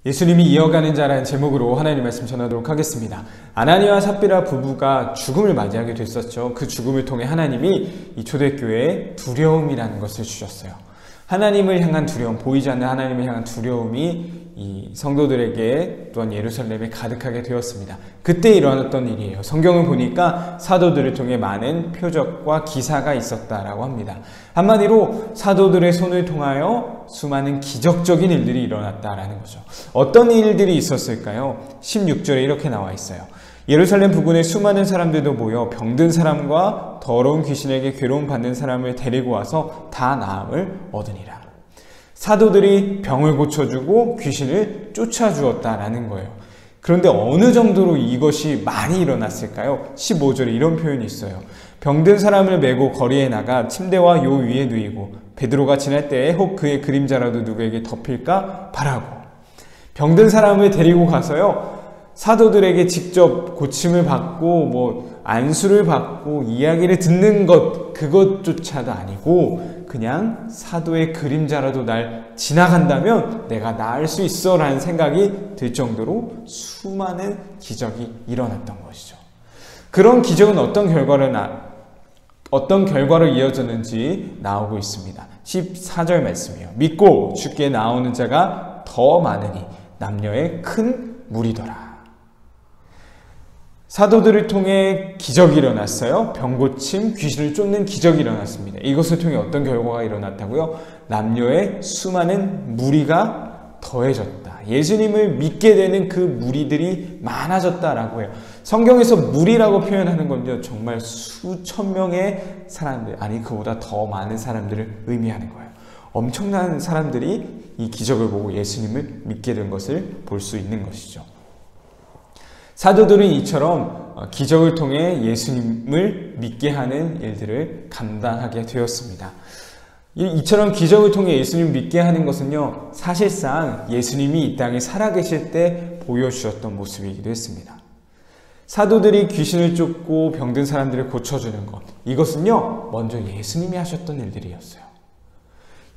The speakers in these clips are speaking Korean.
예수님이 이어가는 자라는 제목으로 하나님 말씀 전하도록 하겠습니다. 아나니와 삽비라 부부가 죽음을 맞이하게 됐었죠. 그 죽음을 통해 하나님이 이 초대교회에 두려움이라는 것을 주셨어요. 하나님을 향한 두려움, 보이지 않는 하나님을 향한 두려움이 이 성도들에게 또한 예루살렘에 가득하게 되었습니다. 그때 일어났던 일이에요. 성경을 보니까 사도들을 통해 많은 표적과 기사가 있었다라고 합니다. 한마디로 사도들의 손을 통하여 수많은 기적적인 일들이 일어났다라는 거죠. 어떤 일들이 있었을까요? 16절에 이렇게 나와 있어요. 예루살렘 부근에 수많은 사람들도 모여 병든 사람과 더러운 귀신에게 괴로움 받는 사람을 데리고 와서 다 나음을 얻으니라. 사도들이 병을 고쳐주고 귀신을 쫓아주었다라는 거예요. 그런데 어느 정도로 이것이 많이 일어났을까요? 15절에 이런 표현이 있어요. 병든 사람을 메고 거리에 나가 침대와 요 위에 누이고 베드로가 지날 때에 혹 그의 그림자라도 누구에게 덮일까 바라고. 병든 사람을 데리고 가서요, 사도들에게 직접 고침을 받고 안수를 받고 이야기를 듣는 것, 그것조차도 아니고 그냥 사도의 그림자라도 날 지나간다면 내가 나을 수 있어 라는 생각이 들 정도로 수많은 기적이 일어났던 것이죠. 그런 기적은 어떤 결과로 이어졌는지 나오고 있습니다. 14절 말씀이에요. 믿고 주께 나오는 자가 더 많으니 남녀의 큰 무리더라. 사도들을 통해 기적이 일어났어요. 병고침, 귀신을 쫓는 기적이 일어났습니다. 이것을 통해 어떤 결과가 일어났다고요? 남녀의 수많은 무리가 더해졌다. 예수님을 믿게 되는 그 무리들이 많아졌다라고 해요. 성경에서 무리라고 표현하는 건요, 정말 수천 명의 사람들, 아니 그보다 더 많은 사람들을 의미하는 거예요. 엄청난 사람들이 이 기적을 보고 예수님을 믿게 된 것을 볼 수 있는 것이죠. 사도들은 이처럼 기적을 통해 예수님을 믿게 하는 일들을 감당하게 되었습니다. 이처럼 기적을 통해 예수님을 믿게 하는 것은요, 사실상 예수님이 이 땅에 살아계실 때 보여주셨던 모습이기도 했습니다. 사도들이 귀신을 쫓고 병든 사람들을 고쳐주는 것, 이것은요, 먼저 예수님이 하셨던 일들이었어요.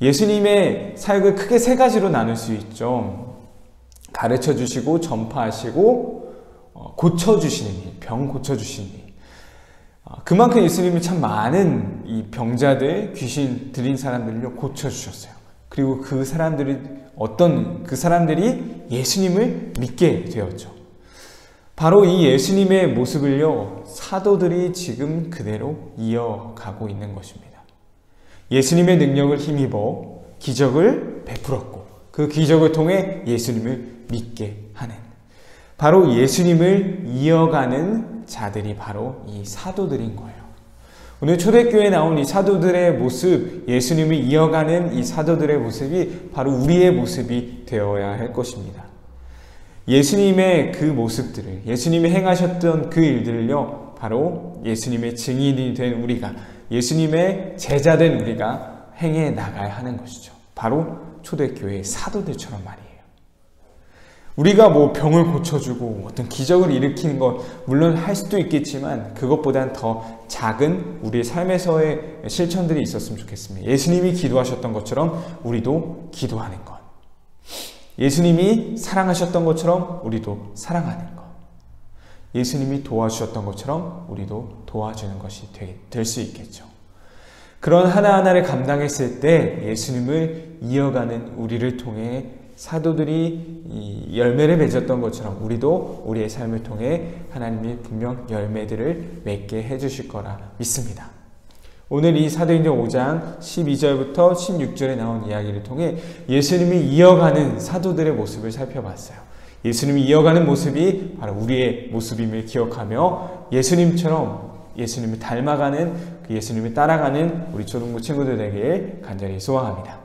예수님의 사역을 크게 세 가지로 나눌 수 있죠. 가르쳐 주시고 전파하시고 고쳐주시는 일, 병 고쳐주시는 일. 그만큼 예수님이 참 많은 이 병자들, 귀신 들린 사람들을 고쳐주셨어요. 그리고 그 사람들이 예수님을 믿게 되었죠. 바로 이 예수님의 모습을요, 사도들이 지금 그대로 이어가고 있는 것입니다. 예수님의 능력을 힘입어 기적을 베풀었고, 그 기적을 통해 예수님을 믿게 하는, 바로 예수님을 이어가는 자들이 바로 이 사도들인 거예요. 오늘 초대교회에 나온 이 사도들의 모습, 예수님을 이어가는 이 사도들의 모습이 바로 우리의 모습이 되어야 할 것입니다. 예수님의 그 모습들을, 예수님이 행하셨던 그 일들을요, 바로 예수님의 증인이 된 우리가, 예수님의 제자된 우리가 행해 나가야 하는 것이죠. 바로 초대교회의 사도들처럼 말이에요. 우리가 병을 고쳐주고 어떤 기적을 일으키는 것, 물론 할 수도 있겠지만 그것보단 더 작은 우리의 삶에서의 실천들이 있었으면 좋겠습니다. 예수님이 기도하셨던 것처럼 우리도 기도하는 것, 예수님이 사랑하셨던 것처럼 우리도 사랑하는 것, 예수님이 도와주셨던 것처럼 우리도 도와주는 것이 될 수 있겠죠. 그런 하나하나를 감당했을 때 예수님을 이어가는 우리를 통해 사도들이 이 열매를 맺었던 것처럼 우리도 우리의 삶을 통해 하나님이 분명 열매들을 맺게 해주실 거라 믿습니다. 오늘 이 사도행전 5장 12절부터 16절에 나온 이야기를 통해 예수님이 이어가는 사도들의 모습을 살펴봤어요. 예수님이 이어가는 모습이 바로 우리의 모습임을 기억하며 예수님을 닮아가는, 그 예수님을 따라가는 우리 초등부 친구들에게 간절히 소망합니다.